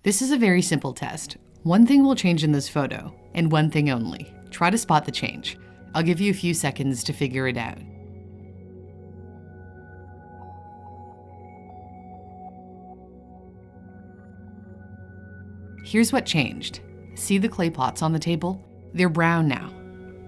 This is a very simple test. One thing will change in this photo, and one thing only. Try to spot the change. I'll give you a few seconds to figure it out. Here's what changed. See the clay pots on the table? They're brown now.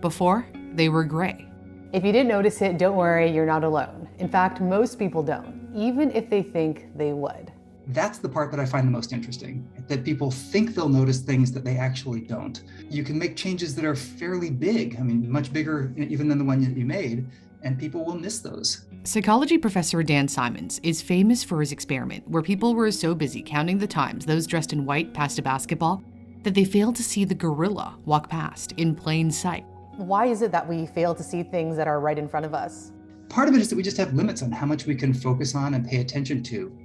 Before, they were gray. If you didn't notice it, don't worry, you're not alone. In fact, most people don't, even if they think they would. That's the part that I find the most interesting, that people think they'll notice things that they actually don't. You can make changes that are fairly big, much bigger even than the one that you made, and people will miss those. Psychology professor Dan Simons is famous for his experiment where people were so busy counting the times those dressed in white passed a basketball that they failed to see the gorilla walk past in plain sight. Why is it that we fail to see things that are right in front of us? Part of it is that we just have limits on how much we can focus on and pay attention to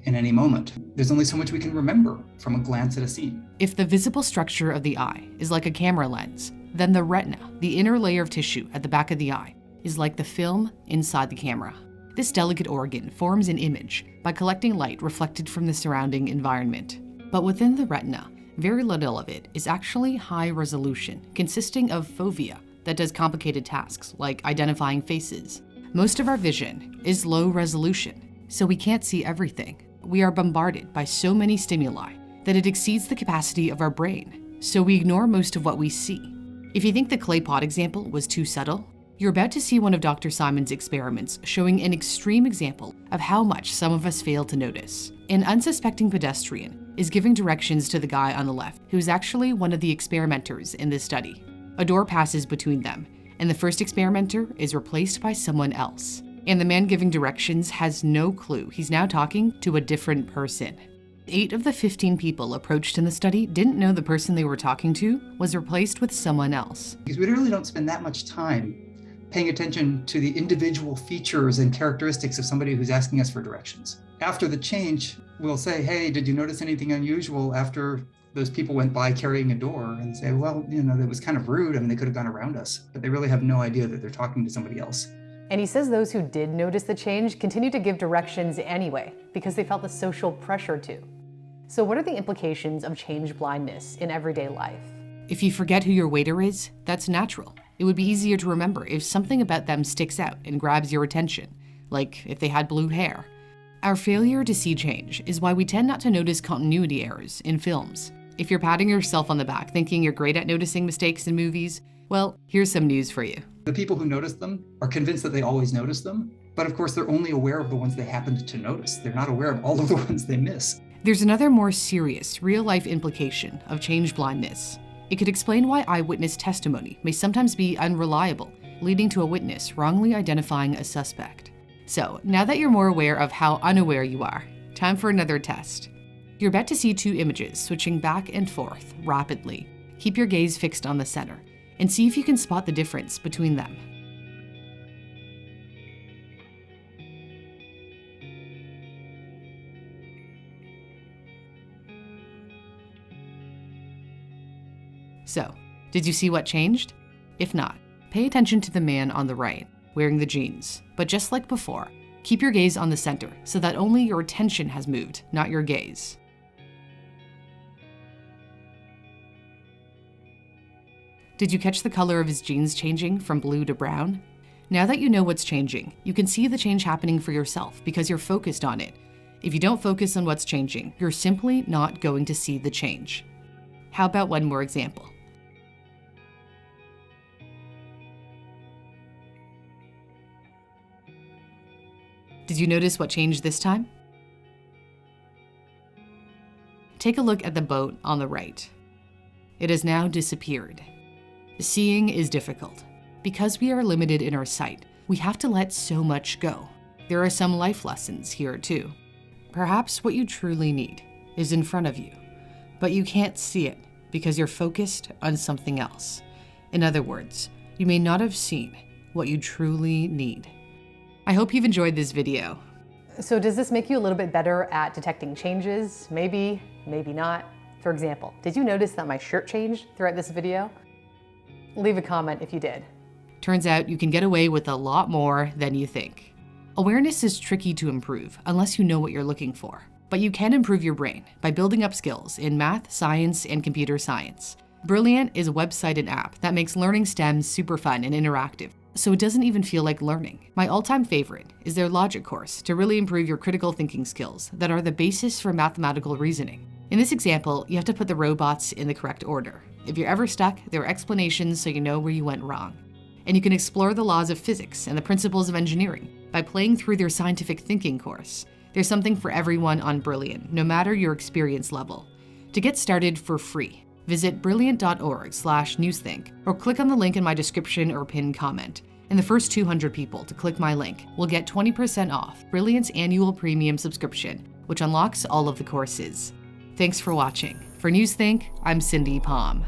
in any moment. There's only so much we can remember from a glance at a scene. If the visible structure of the eye is like a camera lens, then the retina, the inner layer of tissue at the back of the eye, is like the film inside the camera. This delicate organ forms an image by collecting light reflected from the surrounding environment. But within the retina, very little of it is actually high resolution, consisting of fovea that does complicated tasks like identifying faces. Most of our vision is low resolution, so we can't see everything. We are bombarded by so many stimuli that it exceeds the capacity of our brain, so we ignore most of what we see. If you think the clay pot example was too subtle, you're about to see one of Dr. Simon's experiments showing an extreme example of how much some of us fail to notice. An unsuspecting pedestrian is giving directions to the guy on the left, who is actually one of the experimenters in this study. A door passes between them, and the first experimenter is replaced by someone else. And the man giving directions has no clue he's now talking to a different person. 8 of the 15 people approached in the study didn't know the person they were talking to was replaced with someone else. Because we really don't spend that much time paying attention to the individual features and characteristics of somebody who's asking us for directions. After the change, we'll say, hey, did you notice anything unusual after those people went by carrying a door? And say, well, that was kind of rude. They could have gone around us, but they really have no idea that they're talking to somebody else. And he says those who did notice the change continue to give directions anyway, because they felt the social pressure to. So what are the implications of change blindness in everyday life? If you forget who your waiter is, that's natural. It would be easier to remember if something about them sticks out and grabs your attention, like if they had blue hair. Our failure to see change is why we tend not to notice continuity errors in films. If you're patting yourself on the back thinking you're great at noticing mistakes in movies, well, here's some news for you. The people who notice them are convinced that they always notice them, but of course they're only aware of the ones they happened to notice. They're not aware of all of the ones they miss. There's another more serious, real-life implication of change blindness. It could explain why eyewitness testimony may sometimes be unreliable, leading to a witness wrongly identifying a suspect. So, now that you're more aware of how unaware you are, time for another test. You're about to see 2 images switching back and forth rapidly. Keep your gaze fixed on the center, and see if you can spot the difference between them. So, did you see what changed? If not, pay attention to the man on the right, wearing the jeans. But just like before, keep your gaze on the center so that only your attention has moved, not your gaze. Did you catch the color of his jeans changing from blue to brown? Now that you know what's changing, you can see the change happening for yourself because you're focused on it. If you don't focus on what's changing, you're simply not going to see the change. How about one more example? Did you notice what changed this time? Take a look at the boat on the right. It has now disappeared. Seeing is difficult. Because we are limited in our sight, we have to let so much go. There are some life lessons here too. Perhaps what you truly need is in front of you, but you can't see it because you're focused on something else. In other words, you may not have seen what you truly need. I hope you've enjoyed this video. So does this make you a little bit better at detecting changes? Maybe, maybe not. For example, did you notice that my shirt changed throughout this video? Leave a comment if you did. Turns out you can get away with a lot more than you think. Awareness is tricky to improve unless you know what you're looking for. but you can improve your brain by building up skills in math, science, and computer science. Brilliant is a website and app that makes learning STEM super fun and interactive, so it doesn't even feel like learning. My all-time favorite is their logic course to really improve your critical thinking skills that are the basis for mathematical reasoning. In this example, you have to put the robots in the correct order. If you're ever stuck, there are explanations so you know where you went wrong. And you can explore the laws of physics and the principles of engineering by playing through their scientific thinking course. There's something for everyone on Brilliant, no matter your experience level. To get started for free, visit brilliant.org/newsthink or click on the link in my description or pinned comment. And the first 200 people to click my link will get 20% off Brilliant's annual premium subscription, which unlocks all of the courses. Thanks for watching. For Newsthink, I'm Cindy Palm.